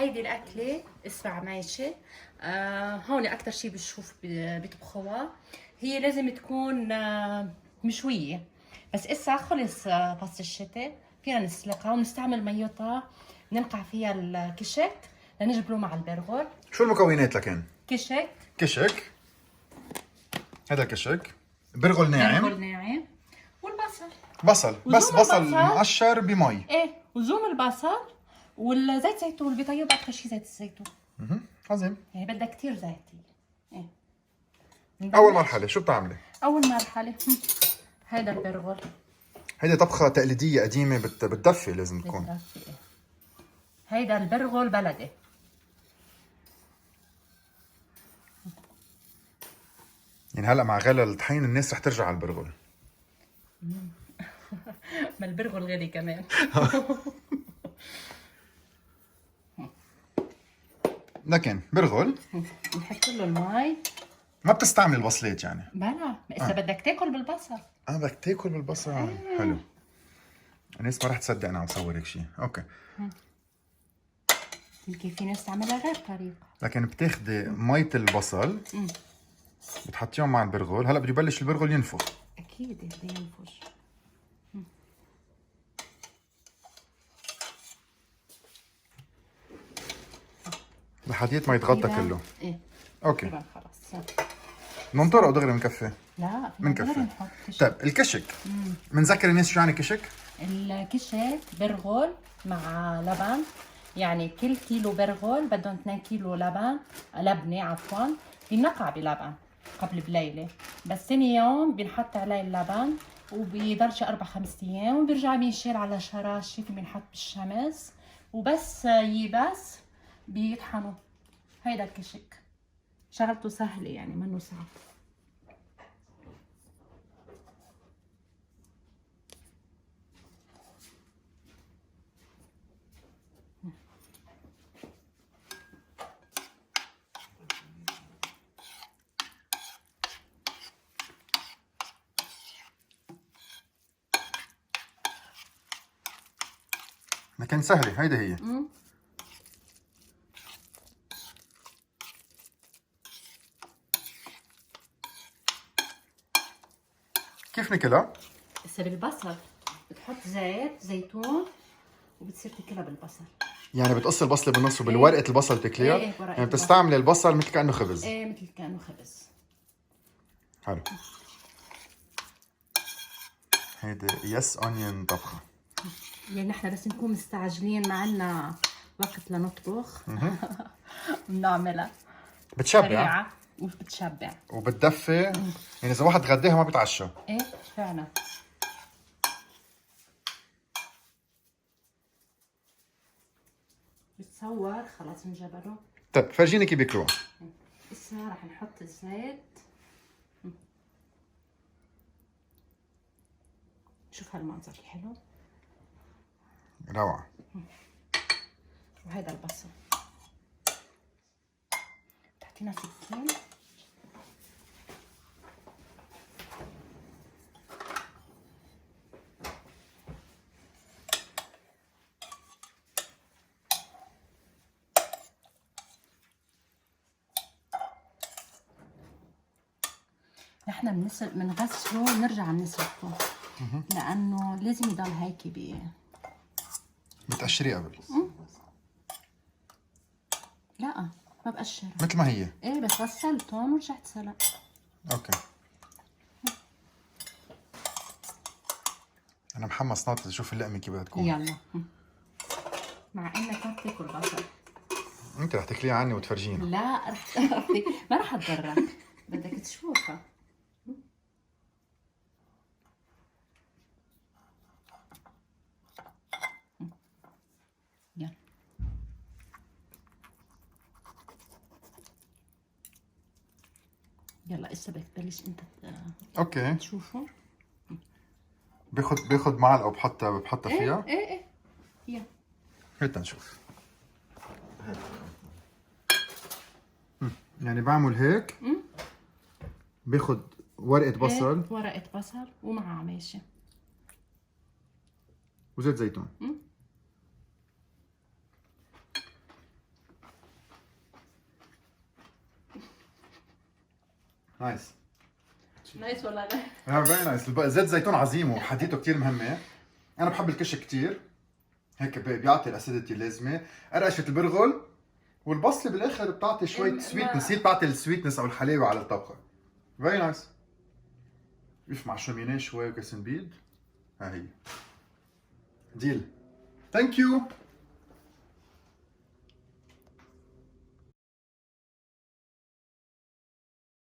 هيدي الأكلة اسمها عمايشة. هون أكتر شي بشوف بيطبخوها. هي لازم تكون مشوية. بس إسا خلص فصل الشتاء فينا نسلقها ونستعمل ميتها، ننقع فيها الكشك لنجبره مع البرغل. شو المكونات لكن؟ كشك. كشك، هذا كشك، برغل ناعم، برغل ناعم، والبصل. بصل، بس وزوم بصل البصل. مقشر بمي. ايه، وزوم البصل والزيت زيتون اللي بيطيب اكثر شيء زيت الزيتون. عظيم. يعني بدها كثير زيت. ايه. اول مرحله شو بتعملي؟ اول مرحله هيدا البرغل. هيدي طبخه تقليديه قديمه بتدفي لازم تكون. بتدفي. إيه. هيدا البرغل بلدي. يعني هلا مع غلا الطحين الناس رح ترجع على البرغل. ما البرغل غالي كمان. لكن برغل نحط له المي. ما بتستعمل البصلات يعني. بلا اذا بدك تاكل بالبصل. بدك تاكل بالبصل. حلو. الناس ما رح تصدق انا عم صور هيك شيء. اوكي. يمكن في ناس تعملها غير طريقه. لكن بتاخدي مية البصل بتحطيهم مع البرغل. هلا بده يبلش البرغل ينفخ. اكيد بده ينفش. لحديت ما يتغطى كله. ايه. اوكي. تمام خلص. ننطره دغري من كفه. لا من كفه. طيب الكشك بنذكر الناس شو يعني كشك؟ الكشك برغل مع لبن. يعني كل كيلو برغل بدهم 2 كيلو لبنه عفوا، بينقع بلبن قبل بليله، بس ثاني يوم بنحط عليه اللبن وبيضل شي 4-5 ايام وبيرجع بينشال على شراشه بينحط بالشمس وبس يبس بيطحنوا. هيدا الكشك شغلته سهله يعني منه صعب. لكن سهله هيدي هي. كيف ناكلها؟ هسه بالبصل بتحط زيت زيتون وبتصير تاكلها بالبصل. يعني بتقص البصله بالنص وبالورقه البصل تاكليها؟ ايه ورقة يعني بتستعملي البصل مثل كانه خبز. ايه مثل كانه خبز. حلو. هيدي يس اونيون طبخه. يعني نحن بس نكون مستعجلين ما عنا وقت لنطبخ بنعملها بتشبع سريعة وبتشبع وبتدفي. يعني اذا واحد غداها ما بيتعشى. ايه فعلا. بتصور خلاص انجبروا. طيب فرجيني كيف بياكلوها. هسه رح نحط الزيت. شوف هالمنظر الحلو. روعه. وهيدا البصل تعطينا سكين. نحن بنغسله ونرجع نسلقه لانه لازم يضل هيك بتقشريه قبل؟ لا ما بقشرها مثل ما هي. ايه بس غسلتهم ورجعت سلق. اوكي. انا محمس ناطر اشوف اللقمه كيف بدها تكون. يلا. مع انك ما بتاكل بصل. انت رح تاكليها عني وتفرجينا. لا ما رح اضرك، بدك تشوفها. يلا يلا هسه بدك تبلش انت اوكي. تشوفه. باخذ معلقه وبحطها فيها. ايه يلا هات نشوف. يعني بعمل هيك. باخذ ورقه بصل. إيه؟ ورقه بصل ومع عماشه وزيت زيتون. نايس. نايس ولا لا؟ فيري نايس. زيت زيتون عظيم وحديته كتير مهمة. أنا بحب الكش كتير، هيك بيعطي الأسيديتي اللازمة. قرقشة البرغل والبصلة بالآخر بتعطي شوية سويت، نسيت بعطي السويتنس أو الحلاوة على الطبخة. فيري نايس. بيف مع شومينيه شوي وكاسن بيض. ها هي ديل. ثانك يو.